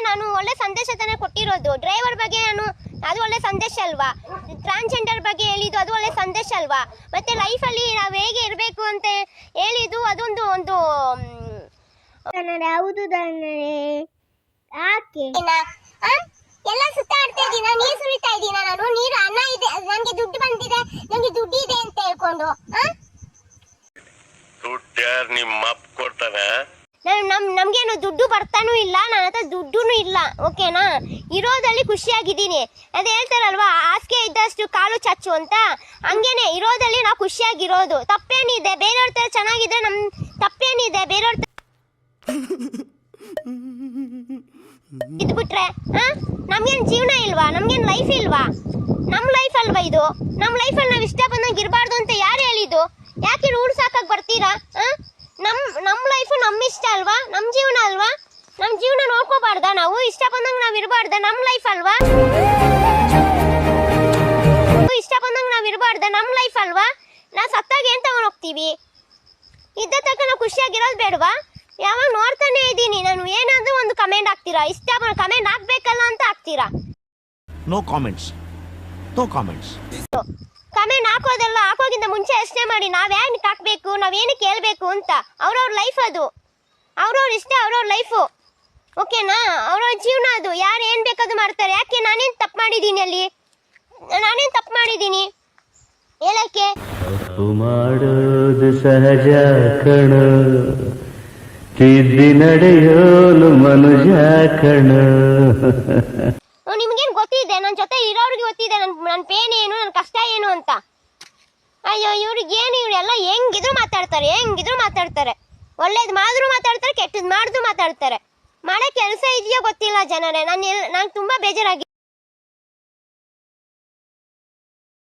ನಾನು ಒಳ್ಳೆ ಸಂದೇಶ ತಾನೇ ಕೊಟ್ಟಿರೋದು. ಡ್ರೈವರ್ ಬಗ್ಗೆ ಅದು ಒಳ್ಳೆ ಸಂದೇಶ ಅಲ್ವಾ? ಟ್ರಾನ್ಸ್ಜೆಂಡರ್ ಬಗ್ಗೆ ಹೇಳಿದ್ದು ಅದು ಒಳ್ಳೆ ಸಂದೇಶ ಅಲ್ವಾ? ಮತ್ತೆ ಲೈಫಲ್ಲಿ ನಾವು ಹೇಗೆ ಇರಬೇಕು ಅಂತ ಹೇಳಿದ್ದು ಅದೊಂದು ಹೌದು ಯಾಕೆ ಎಲ್ಲ ಸುತ್ತಾಡ್ತಾ ಇದ್ದೀನ, ನೀರು ಸುರಿತಾ ಇದ್ದೀನ. ನಾನು ನೀರು ಅನ್ನ ಇದೆ, ನನಗೆ ದುಡ್ಡು ಬಂದಿದೆ, ನನಗೆ ದುಡ್ಡು ಇದೆ ಅಂತ ಹೇಳ್ಕೊಂಡು ದುಡ್ಡು ಯಾರು ನಿಮ್ಮ ಅಪ್ಪ ಕೊಡ್ತಾನೆ? ನಮ್ಗೇನು ದುಡ್ಡು ಬರ್ತಾನೂ ಇಲ್ಲ, ನನ್ನ ಹತ್ರ ದುಡ್ಡು ಇಲ್ಲ. ಓಕೆನಾ? ಇರೋದಲ್ಲಿ ಖುಷಿಯಾಗಿದ್ದೀನಿ. ಅದೇ ಹೇಳ್ತಾರಲ್ವಾ, ಹಾಸಿಗೆ ಇದ್ದಷ್ಟು ಕಾಲು ಚಚ್ಚು ಅಂತ. ಹಂಗೇನೆ ಇರೋದಲ್ಲಿ ನಾವು ಖುಷಿಯಾಗಿರೋದು. ತಪ್ಪೇನಿದೆ? ಬೇರೆಯವ್ರ ತರ ಚೆನ್ನಾಗಿದ್ರೆ ನಮ್ ತಪ್ಪೇನಿದೆ? ಬೇರೆಯವ್ರ ಇದ್ಬಿಟ್ರೆ ನಮ್ಗೇನು ಜೀವನ ಇಲ್ವಾ? ನಮ್ಗೇನು ಲೈಫ್ ಇಲ್ವಾ? ನಮ್ಮ ಲೈಫ್ ಅಲ್ವಾ ಇದು? ನಮ್ಮ ಲೈಫಲ್ಲಿ ನಾವು ಇಷ್ಟ ಬಂದಂಗೆ ಇರಬಾರ್ದು ಅಂತ ಯಾರು ಹೇಳಿದ್ದು? ಯಾಕೆ ರೂಢ್ ಸಾಕಕ್ಕೆ ಬರ್ತೀರಾ? ನಮ್ಮ ಲೈಫು ನಮ್ಮ ಇಷ್ಟ ಅಲ್ವಾ? ನಮ್ಮ ಜೀವನ ಅಲ್ವಾ? ನಮ್ಮ ಜೀವನ ನೋಡ್ಕೋಬಾರ್ದಾ ನಾವು? ಇಷ್ಟ ಬಂದಂಗೆ ನಾವು ಇರಬಾರ್ದ? ನಮ್ಮ ಲೈಫ್ ಅಲ್ವಾ? ಇಷ್ಟ ಬಂದಂಗೆ ನಾವು ಇರಬಾರ್ದ? ನಮ್ಮ ಲೈಫ್ ಅಲ್ವಾ? ನಾವು ಸತ್ತಾಗ ಏನ್ ತಗೊಂಡು ಹೋಗ್ತೀವಿ? ಇದ್ದ ತಕ್ಕ ನಾವು ಖುಷಿಯಾಗಿರೋದು ಬೇಡವಾ? ಯಾವಾಗ ನೋಡ್ತಾನೆ ಇದ್ದೀನಿ ನಾನು, ಏನಾದ್ರೂ ಒಂದು ಕಮೆಂಟ್ ಹಾಕ್ತೀರಾ? ಇಷ್ಟ ಕಮೆಂಟ್ ಹಾಕ್ಬೇಕಲ್ಲ ಅಂತ ಹಾಕ್ತೀರಾ? No comments, no comments. Comment ಹಾಕೋಗಿಂತ ಮುಂಚೆ ಯೋಚನೆ ಮಾಡಿ, ನಾವೇನಕ್ಕೆ ಹಾಕ್ಬೇಕು, ನಾವೇನಕ್ಕೆ ಹೇಳ್ಬೇಕು ಅಂತ. ಅವ್ರವ್ರ ಲೈಫ್ ಅದು, ಅವ್ರವ್ರ ಇಷ್ಟ, ಅವ್ರವ್ರ ಲೈಫು. ಓಕೆನಾ? ಅವ್ರವ್ರ ಜೀವನ ಅದು. ಯಾರು ಏನು ಬೇಕಾದ್ರೂ ಮಾಡ್ತಾರೆ. ಯಾಕೆ ನಾನೇನು ತಪ್ಪು ಮಾಡಿದ್ದೀನಿ ಅಲ್ಲಿ? ನಾನೇನು ತಪ್ಪು ಮಾಡಿದ್ದೀನಿ ಹೇಳಕ್ಕೆ? ತಪ್ಪು ಮಾಡೋದು ಸಹಜ ಕಣ, ತಿದ್ದಿ ನಡೆಯೋನು ಮನುಜ ಕಣ. ನಿಮ್ಗೇನು ಗೊತ್ತಿದೆ? ನನ್ನ ಜೊತೆ ಇರೋರಿಗೆ ಗೊತ್ತಿದೆ ನನ್ನ ಪೇನ್ ಏನು, ನನ್ನ ಕಷ್ಟ ಏನು ಅಂತ. ಅಯ್ಯೋ ಇವ್ರಿಗೇನು, ಇವರೆಲ್ಲ ಹೆಂಗಿದ್ರು ಮಾತಾಡ್ತಾರೆ. ಒಳ್ಳೇದು ಮಾಡಿದ್ರು ಮಾತಾಡ್ತಾರೆ, ಕೆಟ್ಟದ್ದು ಮಾಡಿದ್ರು ಮಾತಾಡ್ತಾರೆ. ಮಾಡೋ ಕೆಲಸ ಇದೆಯೋ ಗೊತ್ತಿಲ್ಲ ಜನರೇ. ನಾನು ತುಂಬ ಬೇಜಾರಾಗಿ